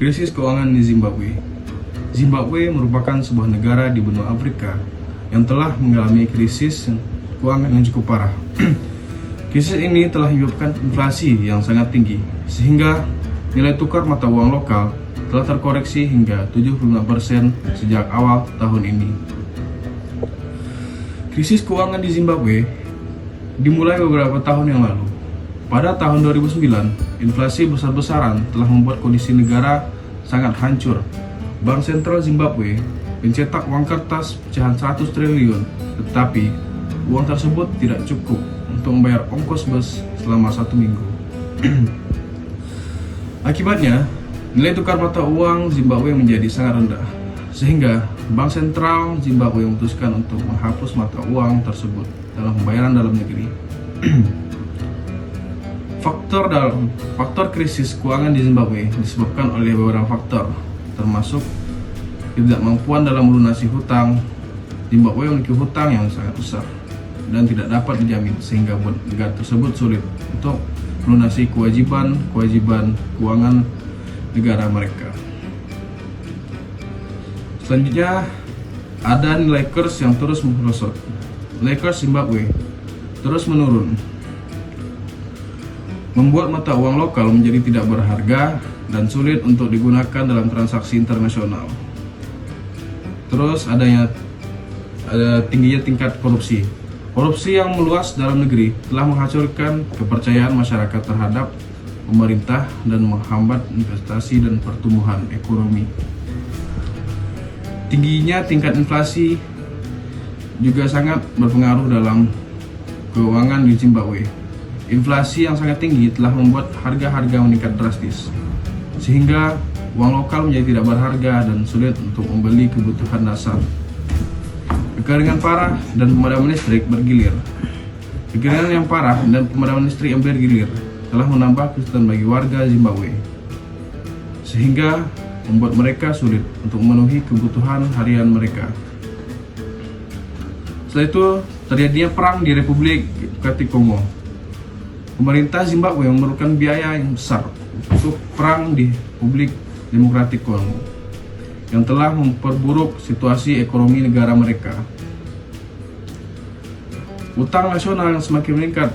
Krisis keuangan di Zimbabwe. Zimbabwe merupakan sebuah negara di benua Afrika yang telah mengalami krisis keuangan yang cukup parah. Krisis ini telah menyebabkan inflasi yang sangat tinggi, sehingga nilai tukar mata uang lokal telah terkoreksi hingga 75% sejak awal tahun ini. Krisis keuangan di Zimbabwe dimulai beberapa tahun yang lalu. Pada tahun 2009, inflasi besar-besaran telah membuat kondisi negara sangat hancur. Bank Sentral Zimbabwe mencetak uang kertas pecahan 100 triliun, tetapi uang tersebut tidak cukup untuk membayar ongkos bus selama 1 minggu. Akibatnya, nilai tukar mata uang Zimbabwe menjadi sangat rendah, sehingga Bank Sentral Zimbabwe memutuskan untuk menghapus mata uang tersebut dalam pembayaran dalam negeri. Faktor krisis keuangan di Zimbabwe disebabkan oleh beberapa faktor, termasuk ketidakmampuan dalam melunasi hutang. Zimbabwe memiliki hutang yang sangat besar dan tidak dapat dijamin, sehingga buat negara tersebut sulit untuk melunasi kewajiban keuangan negara mereka. Selanjutnya, ada nilai kurs yang terus merosot. Nilai kurs Zimbabwe terus menurun, membuat mata uang lokal menjadi tidak berharga dan sulit untuk digunakan dalam transaksi internasional. Terus ada tingginya tingkat korupsi. Korupsi yang meluas dalam negeri telah menghancurkan kepercayaan masyarakat terhadap pemerintah dan menghambat investasi dan pertumbuhan ekonomi. Tingginya tingkat inflasi juga sangat berpengaruh dalam keuangan di Zimbabwe. Inflasi yang sangat tinggi telah membuat harga-harga meningkat drastis, sehingga uang lokal menjadi tidak berharga dan sulit untuk membeli kebutuhan dasar. Kekeringan parah dan pemadaman listrik bergilir. Kekeringan yang parah dan pemadaman listrik yang bergilir telah menambah kesulitan bagi warga Zimbabwe, sehingga membuat mereka sulit untuk memenuhi kebutuhan harian mereka. Setelah itu, terjadinya perang di Republik Demokratik Kongo. Pemerintah Zimbabwe memerlukan biaya yang besar untuk perang di Republik Demokratik Kongo yang telah memperburuk situasi ekonomi negara mereka. Utang nasional yang semakin meningkat.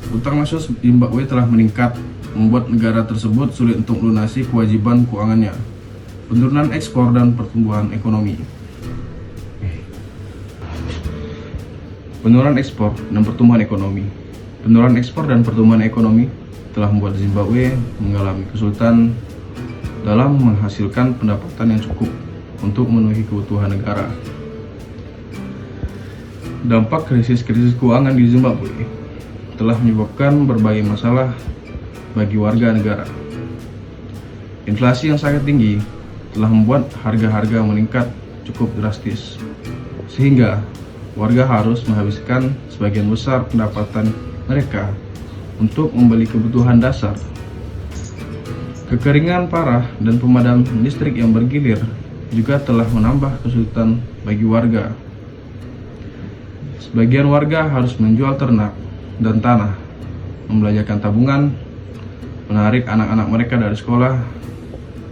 Utang nasional Zimbabwe telah meningkat, membuat negara tersebut sulit untuk melunasi kewajiban keuangannya. Penurunan ekspor dan pertumbuhan ekonomi. Penurunan ekspor dan pertumbuhan ekonomi. Penurunan ekspor dan pertumbuhan ekonomi telah membuat Zimbabwe mengalami kesulitan dalam menghasilkan pendapatan yang cukup untuk memenuhi kebutuhan negara. Dampak krisis keuangan di Zimbabwe telah menyebabkan berbagai masalah bagi warga negara. Inflasi yang sangat tinggi telah membuat harga-harga meningkat cukup drastis, sehingga warga harus menghabiskan sebagian besar pendapatan mereka untuk membeli kebutuhan dasar. Kekeringan parah dan pemadaman listrik yang bergilir juga telah menambah kesulitan bagi warga. Sebagian warga harus menjual ternak dan tanah, membelanjakan tabungan, menarik anak-anak mereka dari sekolah,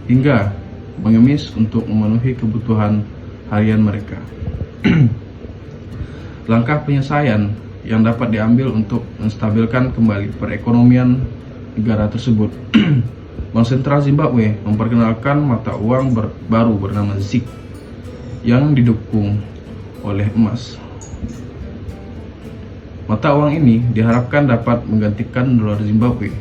hingga mengemis untuk memenuhi kebutuhan harian mereka. Langkah penyelesaian yang dapat diambil untuk menstabilkan kembali perekonomian negara tersebut. Bank Sentral Zimbabwe memperkenalkan mata uang baru bernama ZiG yang didukung oleh emas. Mata uang ini diharapkan dapat menggantikan dolar Zimbabwe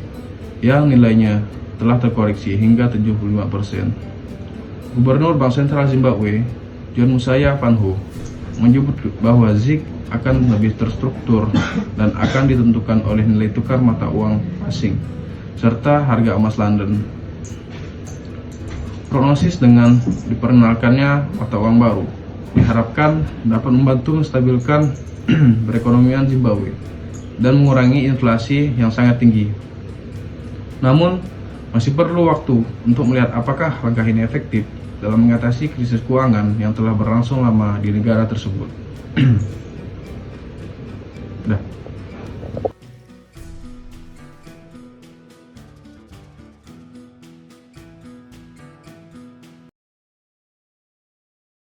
yang nilainya telah terkoreksi hingga 75%. Gubernur Bank Sentral Zimbabwe, John Musaya Vanho, menyebut bahwa ZiG akan lebih terstruktur dan akan ditentukan oleh nilai tukar mata uang asing serta harga emas London. Prognosis dengan diperkenalkannya mata uang baru diharapkan dapat membantu menstabilkan perekonomian Zimbabwe dan mengurangi inflasi yang sangat tinggi. Namun, masih perlu waktu untuk melihat apakah langkah ini efektif dalam mengatasi krisis keuangan yang telah berlangsung lama di negara tersebut. Udah.